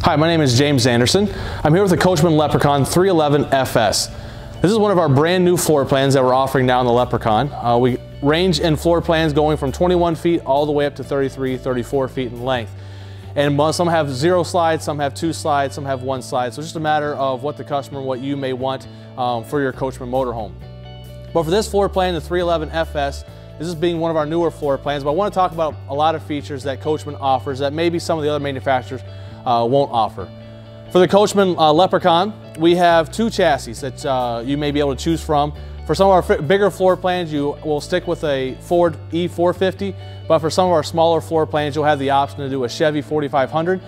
Hi, my name is James Anderson. I'm here with the Coachmen Leprechaun 311 FS. This is one of our brand new floor plans that we're offering now in the Leprechaun. We range in floor plans going from 21 feet all the way up to 33, 34 feet in length. And some have 0 slides, some have 2 slides, some have 1 slide. So it's just a matter of what the customer, what you may want for your Coachmen motorhome. But for this floor plan, the 311 FS, this is being one of our newer floor plans, but I want to talk about a lot of features that Coachmen offers that maybe some of the other manufacturers won't offer. For the Coachmen Leprechaun, we have 2 chassis that you may be able to choose from. For some of our bigger floor plans, you will stick with a Ford E450, but for some of our smaller floor plans, you'll have the option to do a Chevy 4500,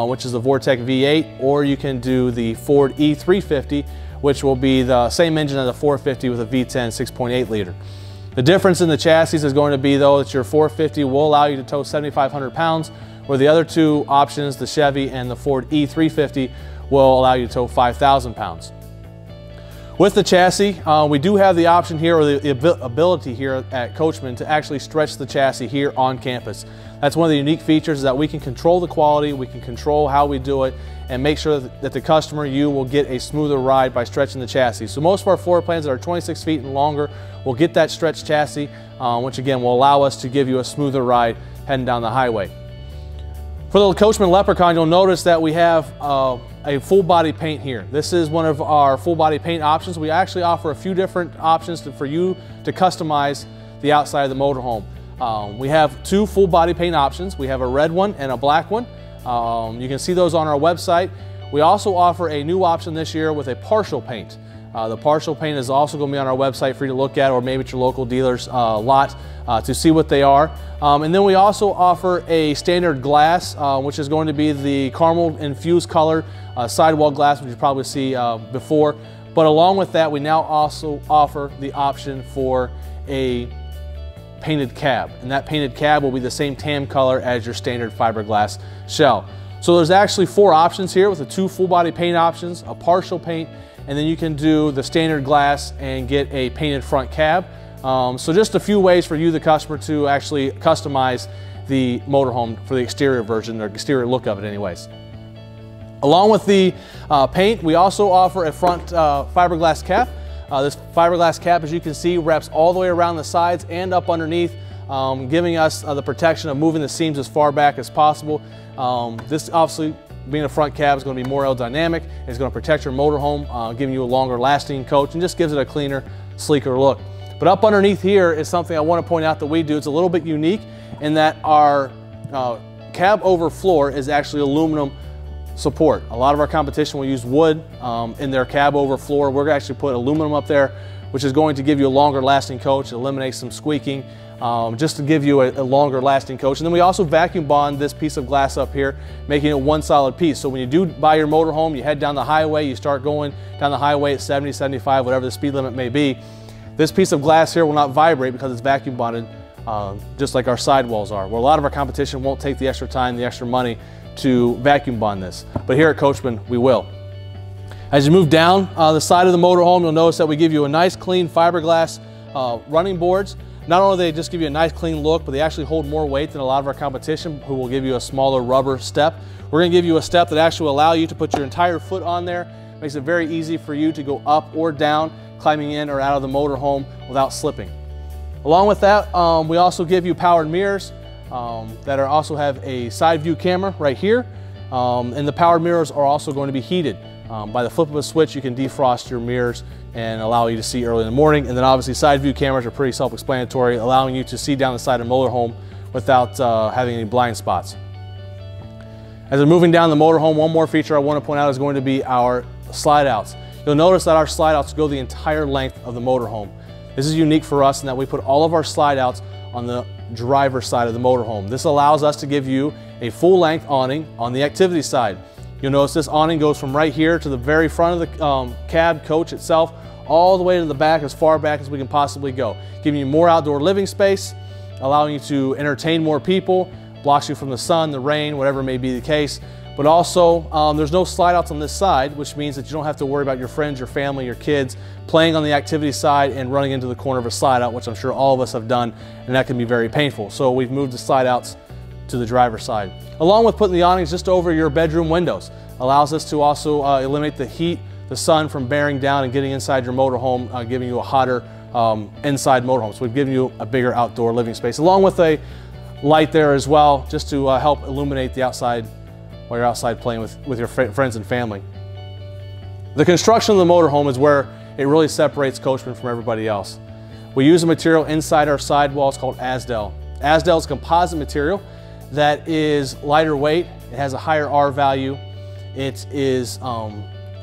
which is the Vortec V8, or you can do the Ford E350, which will be the same engine as the 450 with a V10 6.8 liter. The difference in the chassis is going to be, though, that your 450 will allow you to tow 7,500 pounds, where the other 2 options, the Chevy and the Ford E350, will allow you to tow 5,000 pounds. With the chassis, we do have the option here, or the ability here at Coachmen, to actually stretch the chassis here on campus. That's one of the unique features, is that we can control the quality, we can control how we do it, and make sure that the customer, you, will get a smoother ride by stretching the chassis. So most of our floor plans that are 26 feet and longer will get that stretched chassis, which again will allow us to give you a smoother ride heading down the highway. For the Coachmen Leprechaun, you'll notice that we have a full body paint here. This is one of our full body paint options. We actually offer a few different options for you to customize the outside of the motorhome. We have 2 full body paint options. We have a red one and a black one. You can see those on our website. We also offer a new option this year with a partial paint. The partial paint is also going to be on our website for you to look at, or maybe at your local dealer's lot to see what they are. And then we also offer a standard glass, which is going to be the caramel infused color sidewall glass, which you probably see before. But along with that, we now also offer the option for a painted cab, and that painted cab will be the same tan color as your standard fiberglass shell. So there's actually 4 options here with the 2 full body paint options, a partial paint, and then you can do the standard glass and get a painted front cab. So just a few ways for you, the customer, to actually customize the motorhome for the exterior version, or exterior look of it anyways. Along with the paint, we also offer a front fiberglass cap. This fiberglass cap, as you can see, wraps all the way around the sides and up underneath, giving us the protection of moving the seams as far back as possible. This, obviously, being a front cab, is going to be more aerodynamic. It's going to protect your motorhome, giving you a longer lasting coach, and just gives it a cleaner, sleeker look. But up underneath here is something I want to point out that we do. It's a little bit unique in that our cab over floor is actually aluminum support. A lot of our competition will use wood in their cab over floor. We're going to actually put aluminum up there, which is going to give you a longer lasting coach, eliminate some squeaking, just to give you a longer lasting coach. And then we also vacuum bond this piece of glass up here, making it one solid piece. So when you do buy your motorhome, you head down the highway, you start going down the highway at 70, 75, whatever the speed limit may be, this piece of glass here will not vibrate because it's vacuum bonded, just like our sidewalls are. Where a lot of our competition won't take the extra time, the extra money to vacuum bond this. But here at Coachmen, we will. As you move down the side of the motorhome, you'll notice that we give you a nice clean fiberglass running boards. Not only do they just give you a nice clean look, but they actually hold more weight than a lot of our competition, who will give you a smaller rubber step. We're going to give you a step that actually will allow you to put your entire foot on there. Makes it very easy for you to go up or down, climbing in or out of the motorhome without slipping. Along with that, we also give you powered mirrors that also have a side view camera right here. And the powered mirrors are also going to be heated. By the flip of a switch, you can defrost your mirrors and allow you to see early in the morning. And then obviously side view cameras are pretty self-explanatory, allowing you to see down the side of the motorhome without having any blind spots. As we're moving down the motorhome, one more feature I want to point out is going to be our slide outs. You'll notice that our slide outs go the entire length of the motorhome. This is unique for us in that we put all of our slide outs on the driver's side of the motorhome. This allows us to give you a full length awning on the activity side. You'll notice this awning goes from right here to the very front of the cab coach itself, all the way to the back, as far back as we can possibly go, giving you more outdoor living space, allowing you to entertain more people, blocks you from the sun, the rain, whatever may be the case. But also, there's no slide outs on this side, which means that you don't have to worry about your friends, your family, your kids playing on the activity side and running into the corner of a slide out, which I'm sure all of us have done, and that can be very painful. So we've moved the slide outs to the driver's side. Along with putting the awnings just over your bedroom windows, allows us to also eliminate the heat, the sun from bearing down and getting inside your motorhome, giving you a hotter inside motorhome. So we've given you a bigger outdoor living space, along with a light there as well, just to help illuminate the outside while you're outside playing with your friends and family. The construction of the motorhome is where it really separates Coachmen from everybody else. We use a material inside our sidewalls called Azdel. Azdel is a composite material that is lighter weight. It has a higher R value. It is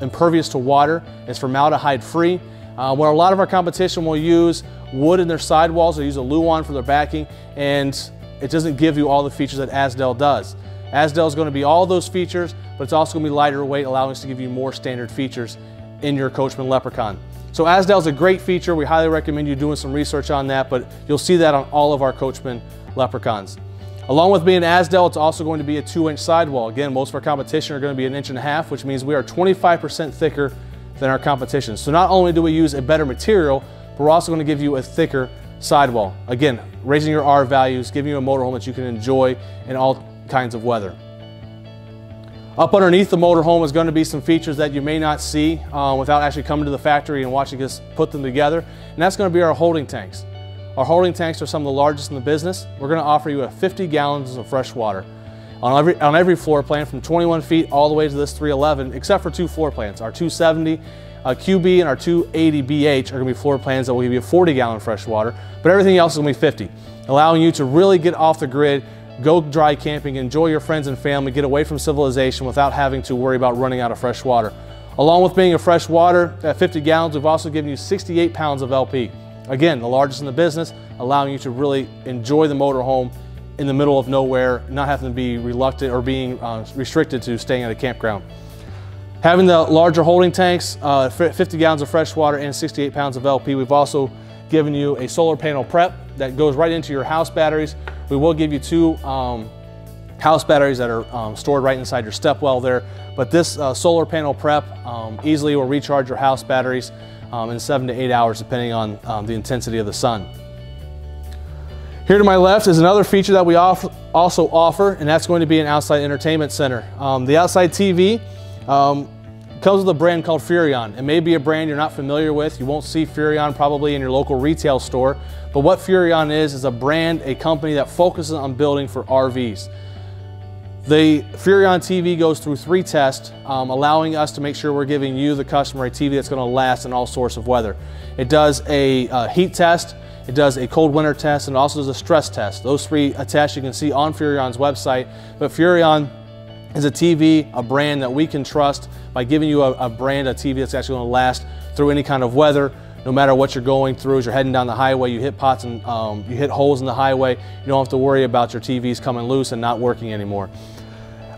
impervious to water. It's formaldehyde free. Where a lot of our competition will use wood in their sidewalls, or use a Luan for their backing, and it doesn't give you all the features that Azdel does. Azdel is going to be all those features, but it's also going to be lighter weight, allowing us to give you more standard features in your Coachmen Leprechaun. So Azdel is a great feature. We highly recommend you doing some research on that, but you'll see that on all of our Coachmen Leprechauns. Along with being Azdel, it's also going to be a 2-inch sidewall. Again, most of our competition are going to be 1.5 inches, which means we are 25% thicker than our competition. So not only do we use a better material, but we're also going to give you a thicker sidewall. Again, raising your R values, giving you a motorhome that you can enjoy in all kinds of weather. Up underneath the motorhome is going to be some features that you may not see without actually coming to the factory and watching us put them together. And that's going to be our holding tanks. Our holding tanks are some of the largest in the business. We're going to offer you 50 gallons of fresh water on every floor plan, from 21 feet all the way to this 311, except for 2 floor plans. Our 270 QB and our 280 BH are going to be floor plans that will give you 40 gallon fresh water, but everything else is going to be 50, allowing you to really get off the grid, go dry camping, enjoy your friends and family, get away from civilization without having to worry about running out of fresh water. Along with being a fresh water at 50 gallons, we've also given you 68 pounds of LP. Again, the largest in the business, allowing you to really enjoy the motorhome in the middle of nowhere, not having to be reluctant or being restricted to staying at a campground. Having the larger holding tanks, 50 gallons of fresh water and 68 pounds of LP, we've also given you a solar panel prep that goes right into your house batteries. We will give you 2 house batteries that are stored right inside your step well there, but this solar panel prep easily will recharge your house batteries in 7 to 8 hours, depending on the intensity of the sun. Here to my left is another feature that we also offer, and that's going to be an outside entertainment center. The outside TV comes with a brand called Furrion. It may be a brand you're not familiar with. You won't see Furrion probably in your local retail store, but what Furrion is a brand, a company that focuses on building for RVs. The Furrion TV goes through 3 tests, allowing us to make sure we're giving you, the customer, a TV that's going to last in all sorts of weather. It does a heat test, it does a cold winter test, and it also does a stress test. Those 3 tests you can see on Furrion's website, but Furrion is a TV, a brand that we can trust by giving you a brand, a TV that's actually going to last through any kind of weather. No matter what you're going through, as you're heading down the highway, you hit pots and you hit holes in the highway, you don't have to worry about your TVs coming loose and not working anymore.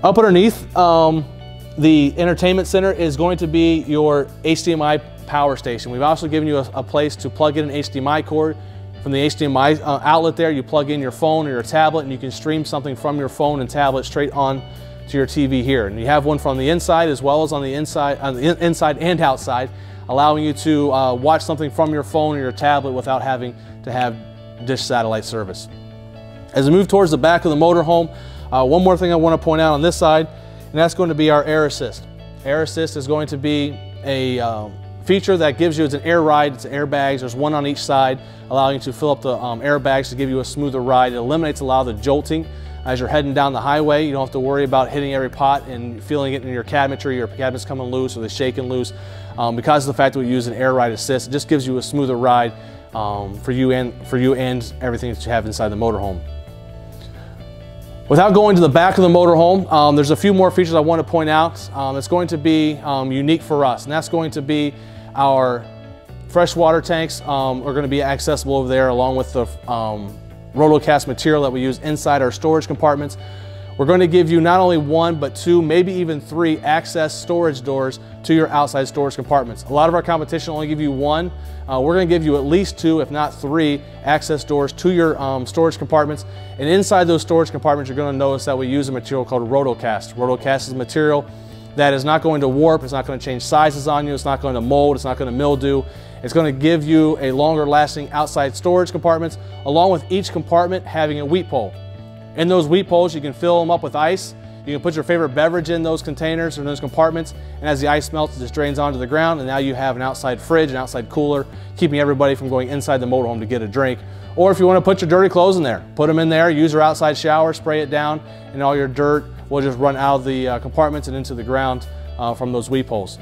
Up underneath the entertainment center is going to be your HDMI power station. We've also given you a place to plug in an HDMI cord. From the HDMI outlet there, you plug in your phone or your tablet, and you can stream something from your phone and tablet straight on to your TV here. And you have one from the inside as well as on the inside and outside, allowing you to watch something from your phone or your tablet without having to have dish satellite service. As we move towards the back of the motorhome, one more thing I want to point out on this side, and that's going to be our Air Assist. Air Assist is going to be a feature that gives you, it's an air ride, it's airbags, there's one on each side, allowing you to fill up the airbags to give you a smoother ride. It eliminates a lot of the jolting as you're heading down the highway. You don't have to worry about hitting every pot and feeling it in your cabinetry, your cabinets coming loose or they're shaking loose. Because of the fact that we use an air ride assist, it just gives you a smoother ride for you and everything that you have inside the motorhome. Without going to the back of the motorhome, there's a few more features I want to point out. It's going to be unique for us, and that's going to be our freshwater tanks are going to be accessible over there, along with the rotocast material that we use inside our storage compartments. We're going to give you not only 1, but 2, maybe even 3 access storage doors to your outside storage compartments. A lot of our competition only give you 1. We're going to give you at least 2, if not 3, access doors to your storage compartments. And inside those storage compartments, you're going to notice that we use a material called rotocast. Rotocast is a material that is not going to warp, it's not going to change sizes on you, it's not going to mold, it's not going to mildew. It's going to give you a longer lasting outside storage compartments, along with each compartment having a wheat pole. In those wheat poles, you can fill them up with ice. You can put your favorite beverage in those containers or in those compartments, and as the ice melts, it just drains onto the ground, and now you have an outside fridge, an outside cooler, keeping everybody from going inside the motorhome to get a drink. Or if you want to put your dirty clothes in there, put them in there, use your outside shower, spray it down, and all your dirt will just run out of the compartments and into the ground from those wheat poles.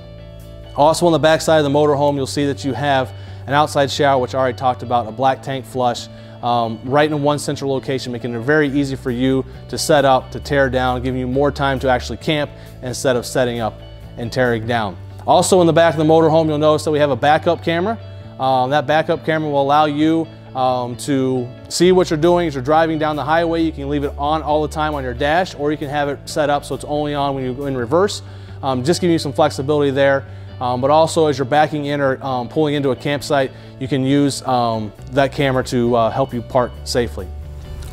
Also on the back side of the motorhome, you'll see that you have an outside shower, which I already talked about, a black tank flush, right in one central location, making it very easy for you to set up, to tear down, giving you more time to actually camp instead of setting up and tearing down. Also in the back of the motorhome, you'll notice that we have a backup camera. That backup camera will allow you to see what you're doing as you're driving down the highway. You can leave it on all the time on your dash, or you can have it set up so it's only on when you go in reverse. Just giving you some flexibility there. But also as you're backing in or pulling into a campsite, you can use that camera to help you park safely.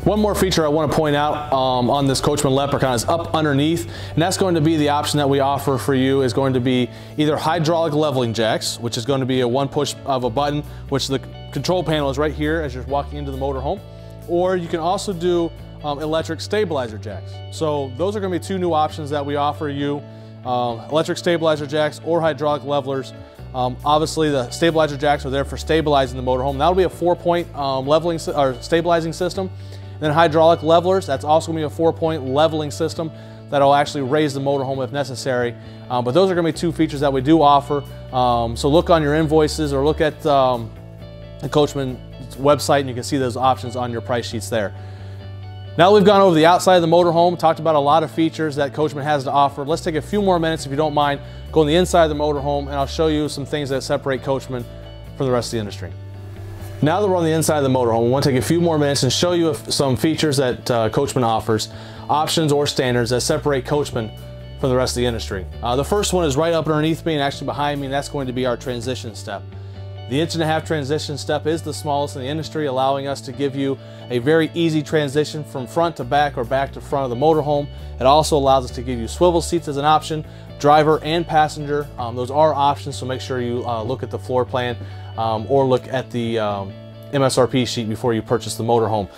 One more feature I want to point out on this Coachmen Leprechaun is up underneath, and that's going to be the option that we offer for you is going to be either hydraulic leveling jacks, which is going to be a one push of a button, which the control panel is right here as you're walking into the motorhome, or you can also do electric stabilizer jacks. So those are going to be two new options that we offer you. Electric stabilizer jacks or hydraulic levelers. Obviously the stabilizer jacks are there for stabilizing the motorhome. That'll be a 4-point leveling or stabilizing system. And then hydraulic levelers, that's also going to be a 4-point leveling system that'll actually raise the motorhome if necessary. But those are going to be two features that we do offer. So look on your invoices or look at the Coachmen website and you can see those options on your price sheets there. Now that we've gone over the outside of the motorhome, talked about a lot of features that Coachmen has to offer, let's take a few more minutes, if you don't mind, go on the inside of the motorhome, and I'll show you some things that separate Coachmen from the rest of the industry. Now that we're on the inside of the motorhome, we want to take a few more minutes and show you some features that Coachmen offers, options or standards that separate Coachmen from the rest of the industry. The first one is right up underneath me and actually behind me, and that's going to be our transition step. The 1.5-inch transition step is the smallest in the industry, allowing us to give you a very easy transition from front to back or back to front of the motorhome. It also allows us to give you swivel seats as an option, driver and passenger. Those are options, so make sure you look at the floor plan or look at the MSRP sheet before you purchase the motorhome.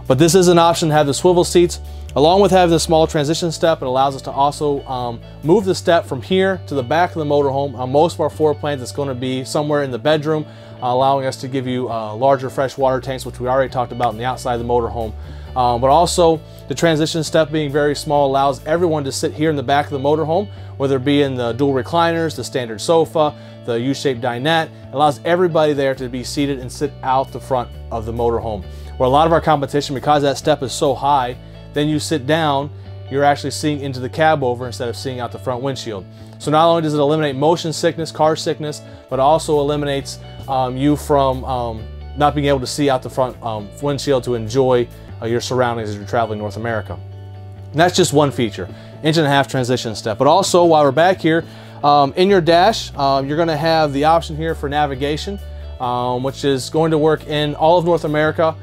But this is an option to have the swivel seats. Along with having the small transition step, it allows us to also move the step from here to the back of the motorhome. On most of our floor plans, it's going to be somewhere in the bedroom, allowing us to give you larger freshwater tanks, which we already talked about on the outside of the motorhome. But also, the transition step being very small allows everyone to sit here in the back of the motorhome, whether it be in the dual recliners, the standard sofa, the U-shaped dinette. It allows everybody there to be seated and sit out the front of the motorhome. Where a lot of our competition, because that step is so high, then you sit down, you're actually seeing into the cab over instead of seeing out the front windshield. So not only does it eliminate motion sickness, car sickness, but also eliminates you from not being able to see out the front windshield to enjoy your surroundings as you're traveling North America. And that's just one feature, 1.5-inch transition step. But also, while we're back here, in your dash, you're going to have the option here for navigation, which is going to work in all of North America,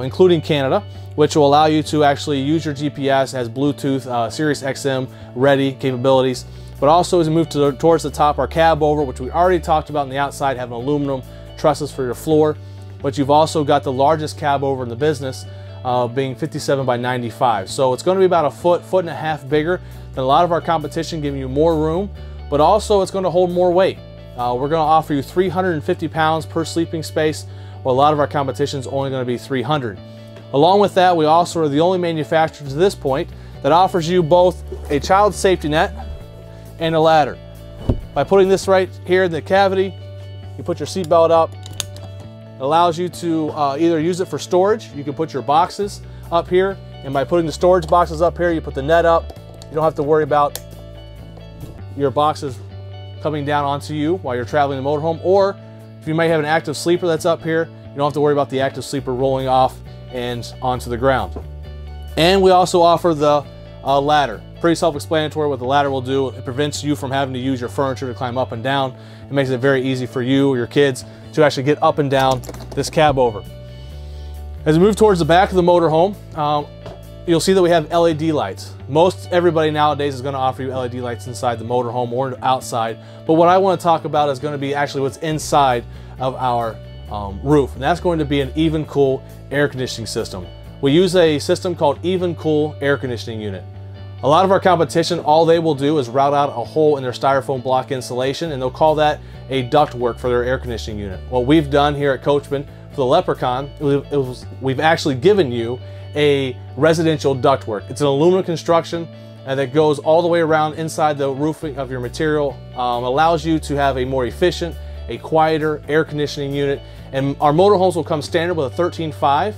including Canada, which will allow you to actually use your GPS, has Bluetooth, Sirius XM ready capabilities. But also as we move towards the top, our cab over, which we already talked about on the outside, having aluminum trusses for your floor. But you've also got the largest cab over in the business, being 57 by 95. So it's going to be about a foot and a half bigger than a lot of our competition, giving you more room, but also it's going to hold more weight. We're going to offer you 350 pounds per sleeping space, while a lot of our competition is only going to be 300. Along with that, we also are the only manufacturer to this point that offers you both a child safety net and a ladder. By putting this right here in the cavity, you put your seatbelt up. It allows you to either use it for storage. You can put your boxes up here, and by putting the storage boxes up here, you put the net up. You don't have to worry about your boxes coming down onto you while you're traveling the motorhome. Or if you may have an active sleeper that's up here, you don't have to worry about the active sleeper rolling off and onto the ground. And we also offer the ladder. Pretty self-explanatory what the ladder will do. It prevents you from having to use your furniture to climb up and down. It makes it very easy for you or your kids to actually get up and down this cab over. As we move towards the back of the motorhome, you'll see that we have LED lights. Most everybody nowadays is going to offer you LED lights inside the motorhome or outside. But what I want to talk about is going to be actually what's inside of our roof. And that's going to be an even cool air conditioning system. We use a system called Even Cool air conditioning unit. A lot of our competition, all they will do is route out a hole in their styrofoam block insulation, and they'll call that a ductwork for their air conditioning unit. What we've done here at Coachmen for the Leprechaun, we've actually given you a residential ductwork. It's an aluminum construction that goes all the way around inside the roofing of your material. Allows you to have a more efficient, a quieter air conditioning unit. And our motorhomes will come standard with a 13.5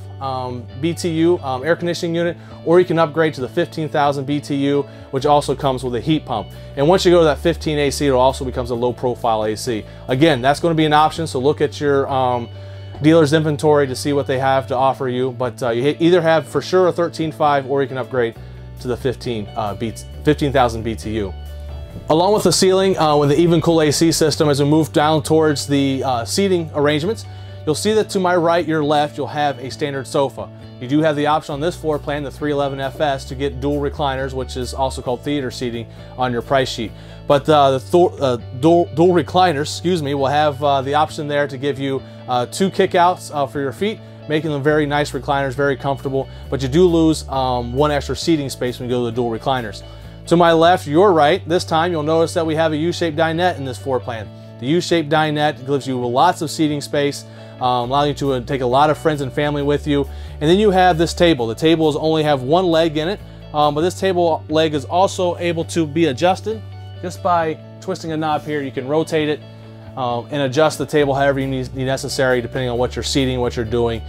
BTU air conditioning unit, or you can upgrade to the 15,000 BTU, which also comes with a heat pump. And once you go to that 15 AC, it also becomes a low profile AC. Again, that's going to be an option, so look at your dealer's inventory to see what they have to offer you. But you either have for sure a 13.5, or you can upgrade to the 15,000 BTU. Along with the ceiling, with the Even Cool AC system, as we move down towards the seating arrangements, you'll see that to my right, your left, you'll have a standard sofa. You do have the option on this floor plan, the 311 FS, to get dual recliners, which is also called theater seating on your price sheet. But the dual recliners, excuse me, will have the option there to give you 2 kickouts for your feet, making them very nice recliners, very comfortable. But you do lose 1 extra seating space when you go to the dual recliners. To my left, your right, this time you'll notice that we have a U-shaped dinette in this floor plan. The U-shaped dinette gives you lots of seating space, allowing you to take a lot of friends and family with you. And then you have this table. The tables only have 1 leg in it, but this table leg is also able to be adjusted. Just by twisting a knob here, you can rotate it and adjust the table however you need necessary, depending on what you're seating, what you're doing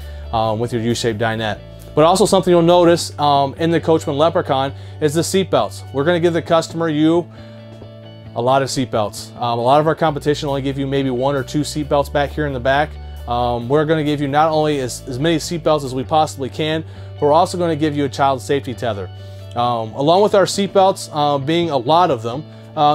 with your U-shaped dinette. But also something you'll notice in the Coachmen Leprechaun is the seat belts. We're going to give the customer a lot of seat belts. A lot of our competition only give you maybe 1 or 2 seat belts back here in the back. We're going to give you not only as many seat belts as we possibly can, but we're also going to give you a child safety tether. Along with our seat belts being a lot of them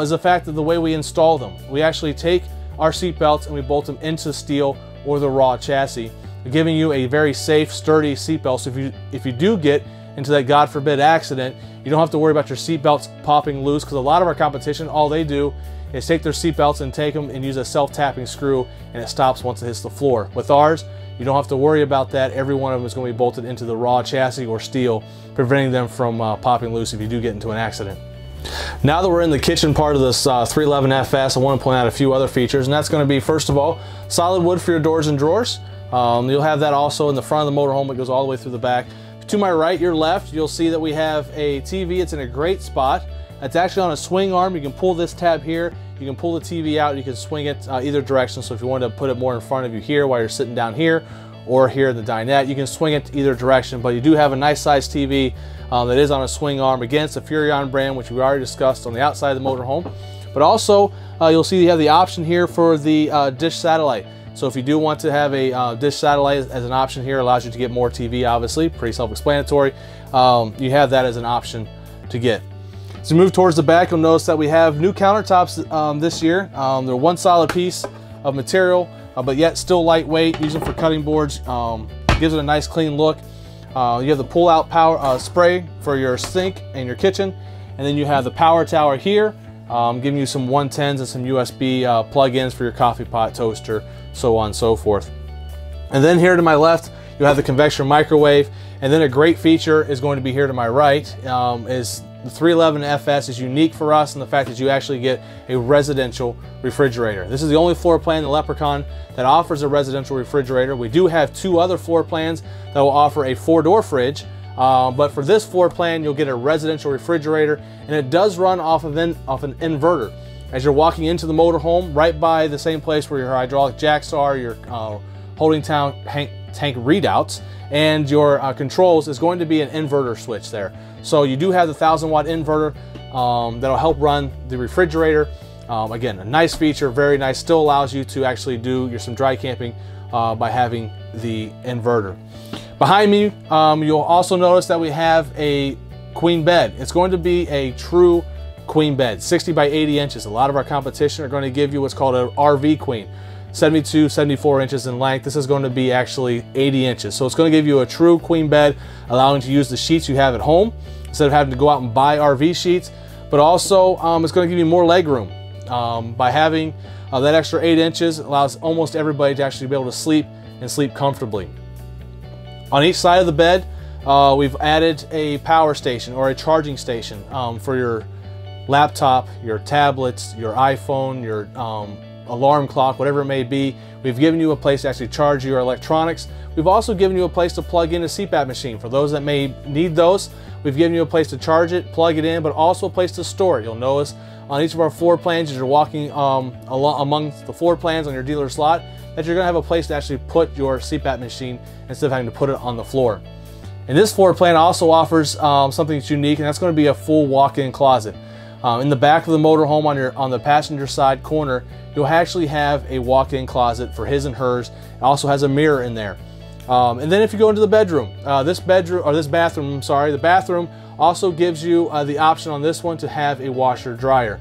is the fact that the way we install them. We actually take our seat belts and we bolt them into steel or the raw chassis, giving you a very safe, sturdy seatbelt. So if you do get into that God forbid accident, you don't have to worry about your seatbelts popping loose, because a lot of our competition, all they do is take their seatbelts and take them and use a self-tapping screw, and it stops once it hits the floor. With ours, you don't have to worry about that. Every one of them is going to be bolted into the raw chassis or steel, preventing them from popping loose if you do get into an accident. Now that we're in the kitchen part of this 311 FS, I want to point out a few other features, and that's going to be, first of all, solid wood for your doors and drawers. You'll have that also in the front of the motorhome. It goes all the way through the back. To my right, your left, you'll see that we have a TV. It's in a great spot. It's actually on a swing arm. You can pull this tab here. You can pull the TV out. You can swing it either direction. So if you wanted to put it more in front of you here while you're sitting down here, or here in the dinette, you can swing it either direction. But you do have a nice sized TV that is on a swing arm. Again, it's a Furrion brand, which we already discussed on the outside of the motorhome. But also, you'll see you have the option here for the dish satellite. So if you do want to have a dish satellite as an option here, allows you to get more TV, obviously, pretty self-explanatory. You have that as an option to get. As we move towards the back, you'll notice that we have new countertops this year. They're 1 solid piece of material, but yet still lightweight, used for cutting boards. Gives it a nice clean look. You have the pull-out power spray for your sink and your kitchen, and then you have the power tower here, giving you some 110s and some USB plug-ins for your coffee pot, toaster, so on and so forth. And then here to my left, you have the convection microwave, and then a great feature is going to be here to my right, is the 311 FS is unique for us in the fact that you actually get a residential refrigerator. This is the only floor plan in the Leprechaun that offers a residential refrigerator. We do have 2 other floor plans that will offer a 4-door fridge, but for this floor plan, you'll get a residential refrigerator, and it does run off an inverter. As you're walking into the motorhome, right by the same place where your hydraulic jacks are, your holding tank readouts, and your controls, is going to be an inverter switch there. So you do have the 1,000-watt inverter that'll help run the refrigerator. Again, a nice feature, very nice. Still allows you to actually do some dry camping by having the inverter. Behind me, you'll also notice that we have a queen bed. It's going to be a true queen bed, 60 by 80 inches. A lot of our competition are going to give you what's called an RV queen, 72, 74 inches in length. This is going to be actually 80 inches. So it's going to give you a true queen bed, allowing you to use the sheets you have at home instead of having to go out and buy RV sheets. But also, it's going to give you more leg room. By having that extra 8 inches, it allows almost everybody to actually be able to sleep and sleep comfortably. On each side of the bed, we've added a power station or a charging station for your laptop, your tablets, your iPhone, your alarm clock, whatever it may be. We've given you a place to actually charge your electronics. We've also given you a place to plug in a CPAP machine. For those that may need those, we've given you a place to charge it, plug it in, but also a place to store it. You'll notice on each of our floor plans, as you're walking among the floor plans on your dealer slot, that you're going to have a place to actually put your CPAP machine instead of having to put it on the floor. And this floor plan also offers something that's unique, and that's going to be a full walk-in closet. In the back of the motorhome on the passenger side corner, you'll actually have a walk-in closet for his and hers. It also has a mirror in there. And then if you go into the bedroom, the bathroom also gives you the option on this one to have a washer dryer.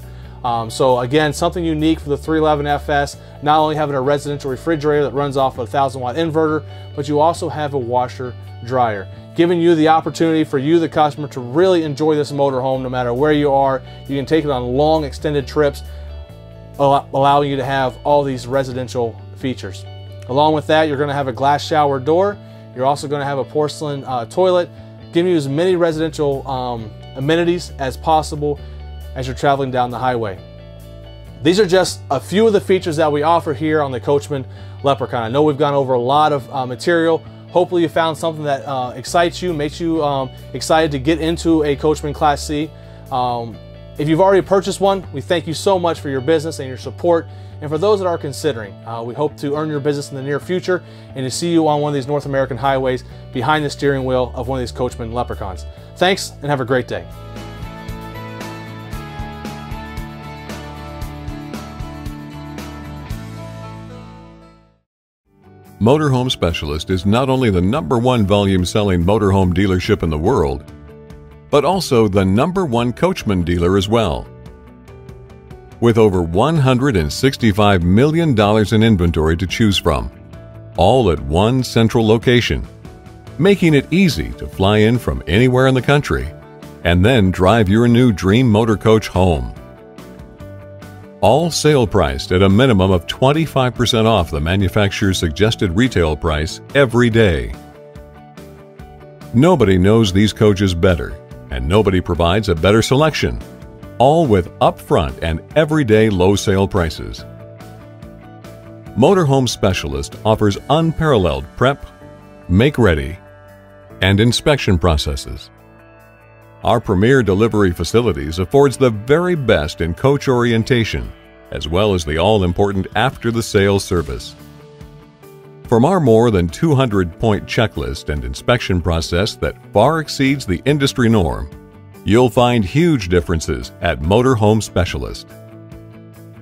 So again, something unique for the 311 FS, not only having a residential refrigerator that runs off a 1,000-watt inverter, but you also have a washer dryer, giving you the opportunity for you, the customer, to really enjoy this motorhome no matter where you are. You can take it on long extended trips, allowing you to have all these residential features. Along with that, you're going to have a glass shower door. You're also going to have a porcelain toilet, giving you as many residential amenities as possible as you're traveling down the highway. These are just a few of the features that we offer here on the Coachmen Leprechaun. I know we've gone over a lot of material. Hopefully you found something that excites you, makes you excited to get into a Coachmen Class C. If you've already purchased one, we thank you so much for your business and your support. And for those that are considering, we hope to earn your business in the near future and to see you on one of these North American highways behind the steering wheel of one of these Coachmen Leprechauns. Thanks and have a great day. Motorhome Specialist is not only the #1 volume-selling motorhome dealership in the world, but also the #1 Coachmen dealer as well. With over $165 million in inventory to choose from, all at one central location, making it easy to fly in from anywhere in the country and then drive your new dream motor coach home. All sale priced at a minimum of 25% off the manufacturer's suggested retail price every day. Nobody knows these coaches better, and nobody provides a better selection, all with upfront and everyday low sale prices. Motorhome Specialist offers unparalleled prep, make-ready, and inspection processes. Our premier delivery facilities affords the very best in coach orientation, as well as the all-important after-the-sale service. From our more than 200-point checklist and inspection process that far exceeds the industry norm, you'll find huge differences at Motorhome Specialist.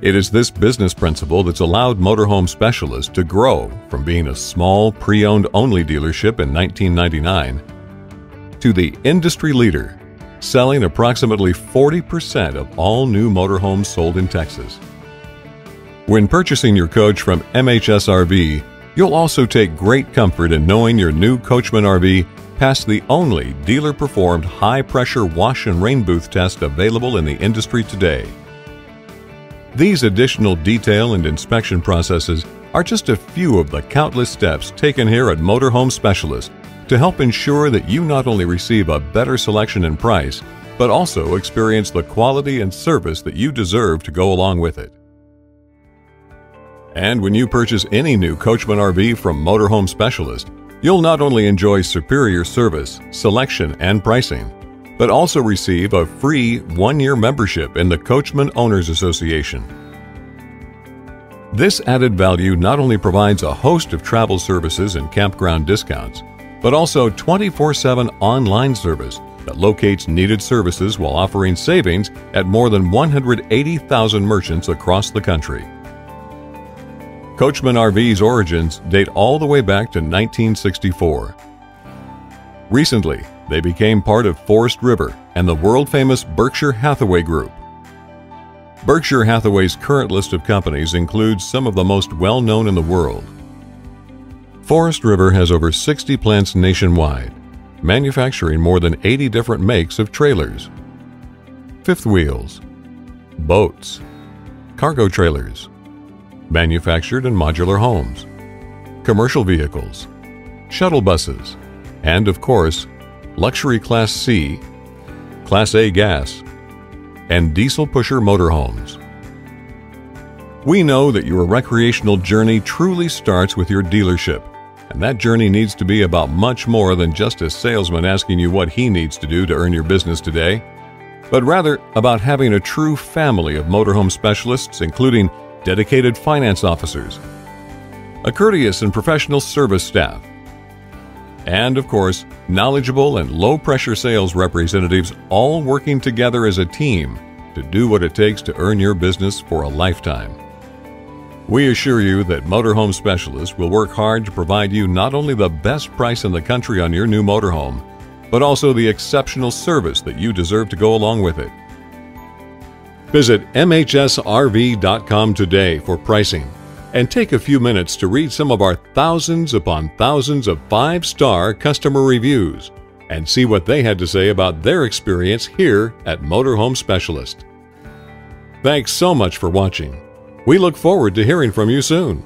It is this business principle that's allowed Motorhome Specialist to grow from being a small pre-owned only dealership in 1999 to the industry leader, selling approximately 40% of all new motorhomes sold in Texas. When purchasing your coach from MHS RV, you'll also take great comfort in knowing your new Coachmen RV passed the only dealer-performed high-pressure wash and rain booth test available in the industry today. These additional detail and inspection processes are just a few of the countless steps taken here at Motorhome Specialist to help ensure that you not only receive a better selection and price, but also experience the quality and service that you deserve to go along with it. And when you purchase any new Coachmen RV from Motorhome Specialist, you'll not only enjoy superior service, selection, and pricing, but also receive a free 1-year membership in the Coachmen Owners Association. This added value not only provides a host of travel services and campground discounts, but also 24/7 online service that locates needed services while offering savings at more than 180,000 merchants across the country. Coachmen RV's origins date all the way back to 1964. Recently, they became part of Forest River and the world-famous Berkshire Hathaway Group. Berkshire Hathaway's current list of companies includes some of the most well-known in the world. Forest River has over 60 plants nationwide, manufacturing more than 80 different makes of trailers, fifth wheels, boats, cargo trailers, manufactured and modular homes, commercial vehicles, shuttle buses, and of course, luxury Class C, Class A gas, and diesel pusher motorhomes. We know that your recreational journey truly starts with your dealership, and that journey needs to be about much more than just a salesman asking you what he needs to do to earn your business today, but rather about having a true family of motorhome specialists, including dedicated finance officers, a courteous and professional service staff, and, of course, knowledgeable and low-pressure sales representatives all working together as a team to do what it takes to earn your business for a lifetime. We assure you that Motorhome Specialists will work hard to provide you not only the best price in the country on your new motorhome, but also the exceptional service that you deserve to go along with it. Visit MHSRV.com today for pricing, and take a few minutes to read some of our thousands upon thousands of 5-star customer reviews and see what they had to say about their experience here at Motorhome Specialist. Thanks so much for watching. We look forward to hearing from you soon.